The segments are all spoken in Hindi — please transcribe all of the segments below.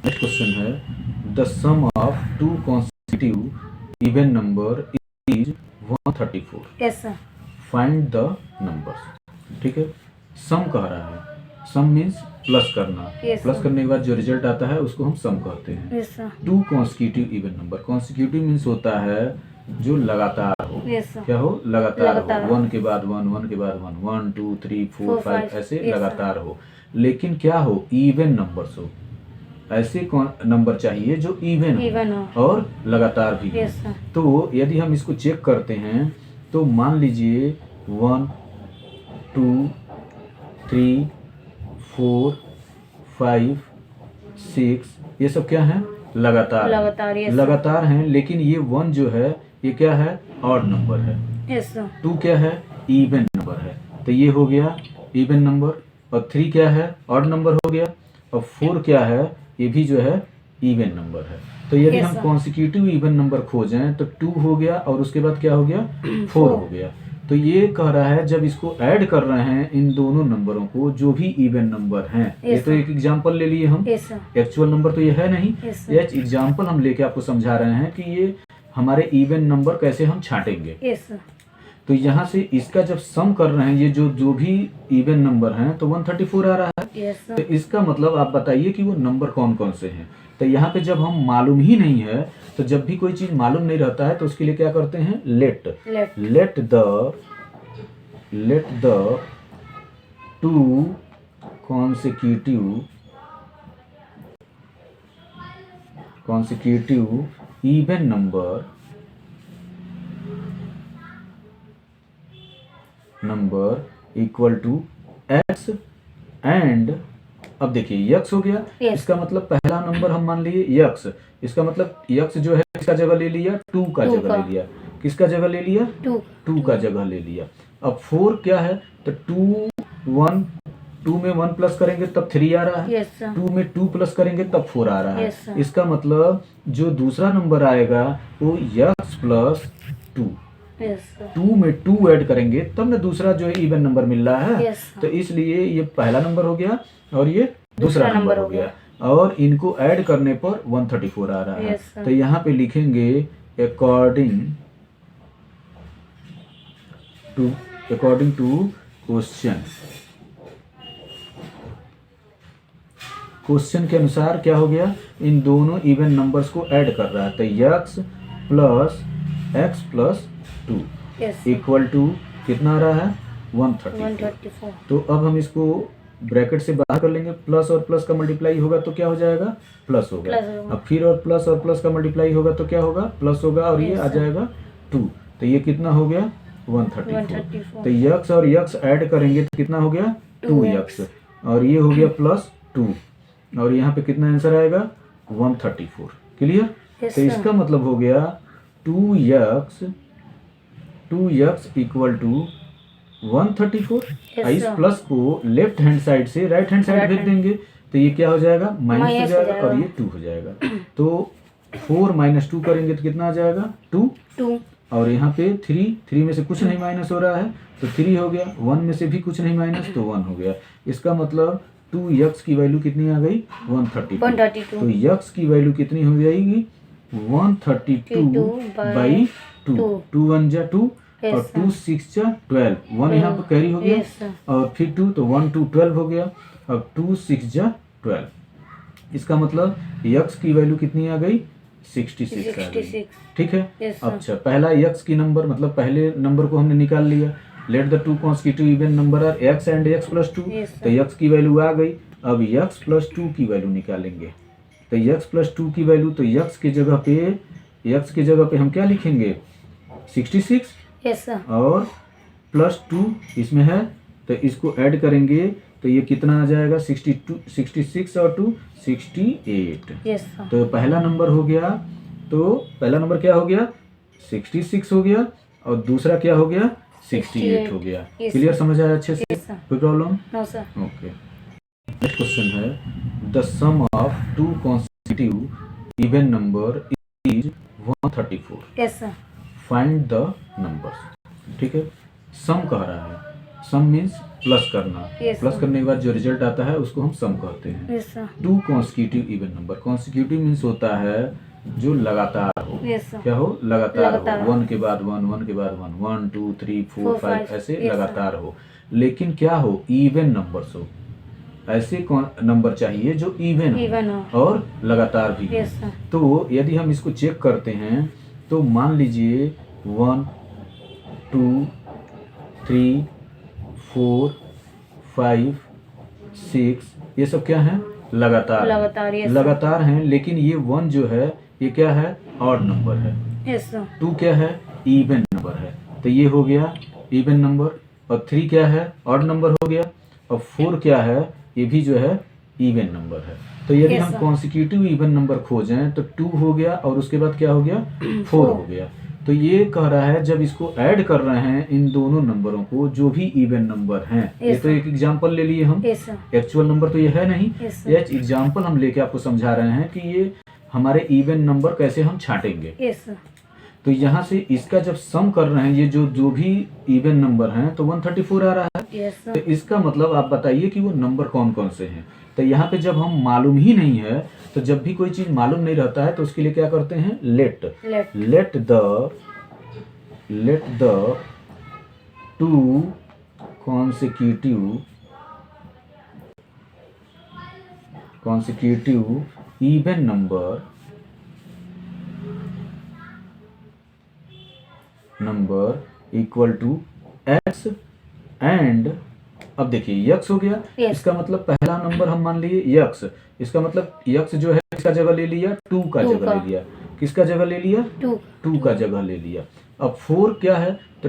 नेक्स्ट क्वेश्चन है the sum of two consecutive even number is 134। Yes sir. Find the numbers. ठीक है, सम कह रहा है। सम मीन्स प्लस करना। Yes, plus sir. करने के बाद जो रिजल्ट आता है उसको हम सम कहते हैं। Yes sir. Two consecutive even number. Consecutive means होता है जो लगातार हो। Yes sir. क्या हो? लगातार लगातार हो। वन के बाद वन, वन के बाद वन, 1 2 3 4 5 ऐसे Yes, sir. लगातार हो। लेकिन क्या हो? इवन नंबर्स हो। ऐसे नंबर चाहिए जो इवन हो और लगातार भी हो। Yes sir. तो यदि हम इसको चेक करते हैं तो मान लीजिए 1 2 3 4 5 6 ये सब क्या है? लगातार लगातार, yes, लगातार हैं। लेकिन ये 1 जो है ये क्या है? ऑड नंबर है। Yes sir. 2 क्या है? इवन नंबर है। तो ये हो गया इवन नंबर। और 3 क्या है? ऑड नंबर हो गया। और 4 क्या है? ये भी जो है इवन नंबर है। तो यदि Yes, हम sir. कॉन्सिक्यूटिव इवन नंबर खोजें तो 2 हो गया और उसके बाद क्या हो गया? 4 हो गया। तो ये कह रहा है जब इसको ऐड कर रहे हैं इन दोनों नंबरों को जो भी इवन नंबर हैं। ये तो एक एग्जांपल ले लिए हम। Yes sir. एक्चुअल नंबर तो ये है नहीं। Yes, sir. ये एग्जांपल हम लेके आपको समझा रहे हैं कि ये हमारे इवन नंबर कैसे हम छांटेंगे। Yes sir. तो यहाँ से इसका जब सम कर रहे हैं ये जो भी इवन नंबर हैं तो 134 आ रहा है। यस तो सर। इसका मतलब आप बताइए कि वो नंबर कौन कौन से हैं। तो यहाँ पे जब हम मालूम ही नहीं है तो जब भी कोई चीज मालूम नहीं रहता है तो उसके लिए क्या करते हैं? Late the to consecutive even number equal to x and अब देखिए यक्स हो गया। Yes. इसका मतलब पहला नंबर हम मान लिए यक्स। इसका मतलब यक्स जो है किसका जगह ले लिया? 2 का जगह ले लिया। किसका जगह ले लिया? 2 का जगह ले लिया। अब 4 क्या है? तो 2 में 1 प्लस करेंगे तब 3 आ रहा है। Yes sir. 2 में 2 प्लस करेंगे तब 4 आ रहा है। Yes, sir. इसका मतलब जो दूसरा नंबर आएगा वो यक्स प्लस 2। Yes sir. 2 में 2 ऐड करेंगे तब ना दूसरा जो है इवन नंबर मिल रहा है। Yes, sir. तो इसलिए ये पहला नंबर हो गया और ये दूसरा नंबर हो गया और इनको ऐड करने पर 134 आ रहा है। Yes, sir. तो यहाँ पे लिखेंगे अकॉर्डिंग टू क्वेश्चन के अनुसार क्या हो गया? इन दोनों इवन नंबर्स को ऐड कर रहा है। तो x plus x plus 2 yes equal to कितना आ रहा है? 134। तो अब हम इसको ब्रैकेट से बाहर कर लेंगे। प्लस और प्लस का मल्टीप्लाई होगा तो क्या हो जाएगा? प्लस होगा। अब फिर और प्लस का मल्टीप्लाई होगा तो क्या होगा? प्लस होगा और ये आ जाएगा 2। तो ये कितना हो गया? 134। तो यक्स और यक्स ऐड करेंगे तो कितना हो गया? 2x और ये हो गया प्लस 2 और यहाँ पे कितना आंसर आएगा? 134। क्लियर? तो इसका मतलब हो गया 2x इक्वल टू 134। इस प्लस को लेफ्ट हैंड साइड से राइट हैंड साइड भेज देंगे तो ये क्या हो जाएगा? माइनस हो जाएगा और ये 2 हो जाएगा। तो 4 - 2 करेंगे तो कितना आ जाएगा? 2 और यहाँ पे 3 में से कुछ नहीं माइनस हो रहा है तो 3 हो गया। 1 में से भी कुछ नहीं माइनस तो 1 हो गया। इसका मतलब 2x की वैल्यू कितनी आ गई? 132। तो x की वैल्यू कितनी हो जाएगी? 132/2। 2 1 जा 2 और 2 6 जा 12। 1 यहाँ पर कैरी हो गया और फिर 2 तो 1 2 12 हो गया। अब 2 6 जा 12। इसका मतलब x की वैल्यू कितनी आ गई? 66 आ गई। ठीक है। अच्छा, पहला x की नंबर मतलब पहले नंबर को हमने निकाल लिया। Let the two consecutive even number are x and x plus 2। तो x की वैल्यू आ गई। अब x प्लस 2 की वैल्यू निकालेंगे। तो x प्लस 2 की वैल्यू तो x की जगह पे हम क्या लिखेंगे? 66। Yes sir. और प्लस 2 इसमें है तो इसको ऐड करेंगे तो ये कितना आ जाएगा? 66 और 2 68। Yes sir. तो पहला नंबर हो गया। तो पहला नंबर क्या हो गया? 66 हो गया और दूसरा क्या हो गया? 68 हो गया। क्लियर? समझ आया अच्छे से? कोई problem? No sir. Okay. Next question है the sum of two consecutive even number is 134। Yes sir. Find the numbers. ठीक है, सम कह रहा है। सम मीन्स प्लस करना, Yes, प्लस sir. करने के बाद जो रिजल्ट आता है उसको हम सम कहते हैं। Yes sir. To consecutive even number, consecutive means होता है जो लगातार हो। Yes sir. क्या हो? लगातार लगातार हो, वन के बाद वन, वन के बाद वन, 1 2 3 4 4 5 5 ऐसे Yes, लगातार हो। लेकिन क्या हो? इवन नंबर्स हो। ऐसे नंबर चाहिए जो इवन इवन हो हो। और लगातार भी हो। Yes sir. तो यदि हम इसको चेक करते हैं तो मान लीजिए 1 2 3 4 5 6 ये सब क्या है? लगातार लगातार, हैं। yes, sir. लगातार हैं, लेकिन ये 1 जो है ये क्या है? ऑड नंबर है। Yes sir. 2 क्या है? इवन नंबर है। तो ये हो गया इवन नंबर। और 3 क्या है? ऑड नंबर हो गया। और 4 क्या है? ये भी जो है इवन नंबर है। तो यदि Yes, हम sir. कॉन्सिक्यूटिव इवन नंबर खोजें तो 2 हो गया और उसके बाद क्या हो गया? 4 हो गया। तो ये कह रहा है जब इसको ऐड कर रहे हैं इन दोनों नंबरों को जो भी इवन नंबर हैं, ये Yes, तो sir. एक एग्जांपल ले लिए हम, यस सर। एक्चुअल नंबर तो ये है नहीं, Yes, sir. ये एग्जांपल हम लेके आपको समझा रहे हैं कि ये हमारे इवन नंबर कैसे हम छांटेंगे। Yes sir. तो यहाँ से इसका जब सम कर रहे हैं ये जो भी इवन नंबर हैं तो 134 आ रहा है। यस तो सर। इसका मतलब आप बताइए कि वो नंबर कौन कौन से हैं। तो यहाँ पे जब हम मालूम ही नहीं है तो जब भी कोई चीज मालूम नहीं रहता है तो उसके लिए क्या करते हैं? Late the to consecutive even number equal to x and अब देखिए यक्स हो गया। Yes. इसका मतलब पहला नंबर हम मान लिए यक्स, इसका मतलब यक्स जो है किसका जगह ले लिया? 2 का Two जगह का। ले लिया। किसका जगह ले लिया? 2 का जगह ले लिया। अब 4 क्या है? तो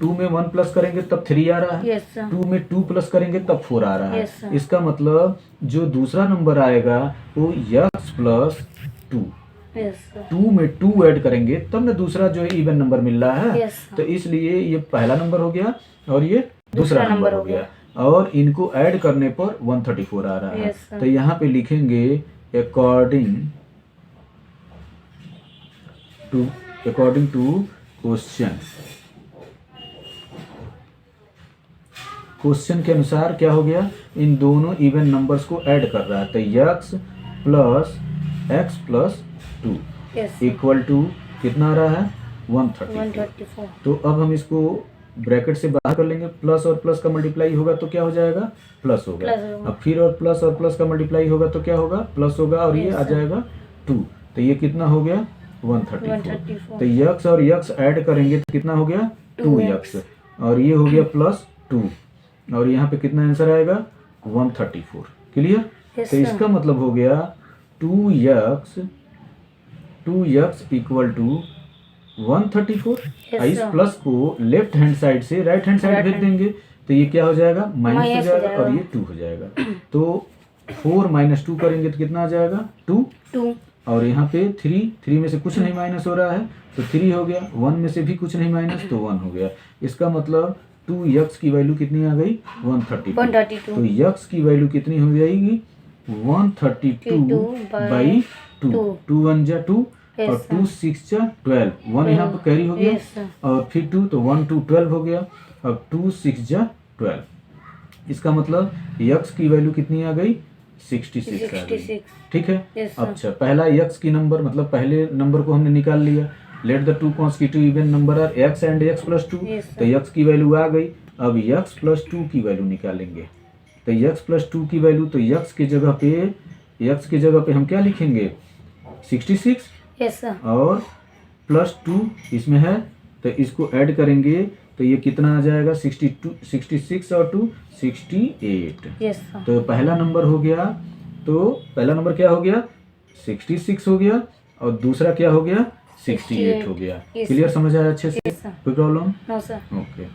2 में 1 प्लस करेंगे तब 3 आ रहा है। Yes sir. 2 में 2 प्लस करेंगे तब 4 आ रहा है। Yes, sir. इसका मतलब जो दूसरा नंबर आएगा वो यक्स प्लस 2। Yes sir. 2 में 2 ऐड करेंगे तब ना दूसरा जो है इवन नंबर मिल रहा है। Yes, sir. तो इसलिए ये पहला नंबर हो गया और ये दूसरा दूसरा नंबर हो गया और इनको ऐड करने पर 134 आ रहा है। Yes, sir. तो यहाँ पे लिखेंगे अकॉर्डिंग टू क्वेश्चन के अनुसार क्या हो गया? इन दोनों इवन नंबर्स को ऐड कर रहा है। तो x plus x plus 2 yes equal to कितना आ रहा है? 134। 134। तो अब हम इसको ब्रैकेट से बाहर कर लेंगे। प्लस और प्लस का मल्टीप्लाई होगा तो क्या हो जाएगा? प्लस होगा। प्लस होगा। अब फिर और प्लस का मल्टीप्लाई होगा तो क्या होगा? प्लस होगा और ये Yes, आ sir. जाएगा 2। तो ये कितना हो गया? 134। 134। तो यक्स और यक्स ऐड करेंगे तो कितना हो गया? 2x और ये हो गया प्लस 2 और यहाँ पे कितना आंसर आएगा? 134। क्लियर? Yes, तो sir. इसका मतलब हो गया 2x इक्वल टू 134। Yes, इस sir. प्लस को लेफ्ट हैंड साइड से राइट हैंड साइड Right भेज hand. देंगे तो ये क्या हो जाएगा? माइनस हो Minus हो जाएगा जाएगा। और ये 2 हो जाएगा। तो 4 माइनस 2 करेंगे तो कितना आ जाएगा? 2 2 और यहाँ पे 3 में से कुछ नहीं माइनस हो रहा है तो 3 हो गया। 1 में से भी कुछ नहीं माइनस तो 1 हो गया। इसका मतलब 2x की वैल्यू कितनी आ गई? 132। 132। तो x की वैल्यू कितनी हो जाएगी? 132 बाई 2। 2 1 जा 2 Yes, और sir. 2 6 जा 12। 1 यहाँ पर कैरी हो गया। Yes, sir. और फिर 2 तो 1 2 12 हो गया। अब 2 6 जा 12। इसका मतलब x की वैल्यू कितनी आ गई? 66 आ गई। 66। ठीक है। Yes, sir. अच्छा, पहला x की नंबर मतलब पहले नंबर को हमने निकाल लिया। Let the two consecutive even number are x and x plus 2। Yes, sir. तो x की वैल्यू आ गई। अब x प्लस 2 की वैल्यू निकालेंगे। तो x प्लस 2 की वैल्यू तो x की जगह पे हम क्या लिखेंगे? 66 यस सर। और प्लस 2 इसमें है तो इसको ऐड करेंगे तो ये कितना आ जाएगा? 66 और 2 68। Yes sir. तो पहला नंबर हो गया, तो पहला नंबर क्या हो गया? 66 हो गया और दूसरा क्या हो गया? 68 हो गया। Yes, clear? समझ आया अच्छे से? Yes, sir. कोई प्रॉब्लम? No sir. ओके।